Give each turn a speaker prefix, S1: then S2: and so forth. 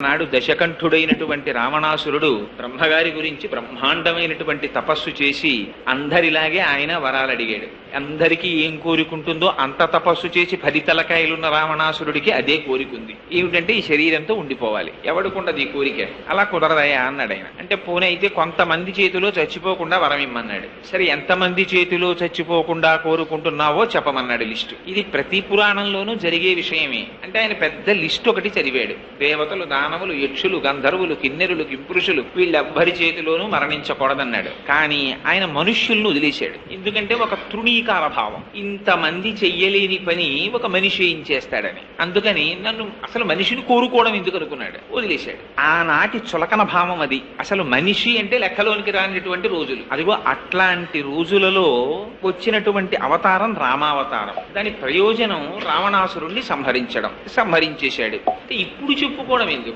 S1: నాడు దశకంఠుడైనటువంటి రావణాసురుడు బ్రహ్మగారి గురించి బ్రహ్మాండమైనటువంటి తపస్సు చేసి అందరిలాగే ఆయన వరాలు అడిగాడు. అందరికీ ఏం కోరికుంటుందో అంత తపస్సు చేసి 10 తలకాయలున్న రావణాసురుడికి అదే కోరికుంది. ఏమిటంటే ఈ శరీరంతో ఉండిపోవాలి. ఎవడుకుండదు ఈ కోరిక? అలా కుదరదయా అన్నాడు ఆయన. అంటే పోనీ అయితే కొంతమంది చేతిలో చచ్చిపోకుండా వరం ఇమ్మన్నాడు. సరే, ఎంతమంది చేతిలో చచ్చిపోకుండా కోరుకుంటున్నావో చెప్పమన్నాడు లిస్టు. ఇది ప్రతి పురాణంలోనూ జరిగే విషయమే. అంటే ఆయన పెద్ద లిస్టు ఒకటి చదివాడు. దేవతలు, దానవులు, యక్షులు, గంధర్వులు, కిన్నెరులు, కింపురుషులు వీళ్ళెవ్వరి చేతిలోనూ మరణించకూడదన్నాడు. కానీ ఆయన మనుష్యులను వదిలేశాడు. ఎందుకంటే ఒక తృణీకార భావం, ఇంతమంది చెయ్యలేని పని ఒక మనిషి ఏం చేస్తాడని. అందుకని నన్ను అసలు మనిషిని కోరుకోవడం ఎందుకు అనుకున్నాడు, వదిలేశాడు. ఆనాటి చులకన భావం అది. అసలు మనిషి అంటే లెక్కలోనికి రానిటువంటి రోజులు. అదిగో అట్లాంటి రోజులలో వచ్చినటువంటి అవతారం రామావతారం. దాని ప్రయోజనం రావణాసురుణ్ణి సంహరించడం. సంహరించేశాడు. ఇప్పుడు చెప్పుకోవడం ఎందుకు?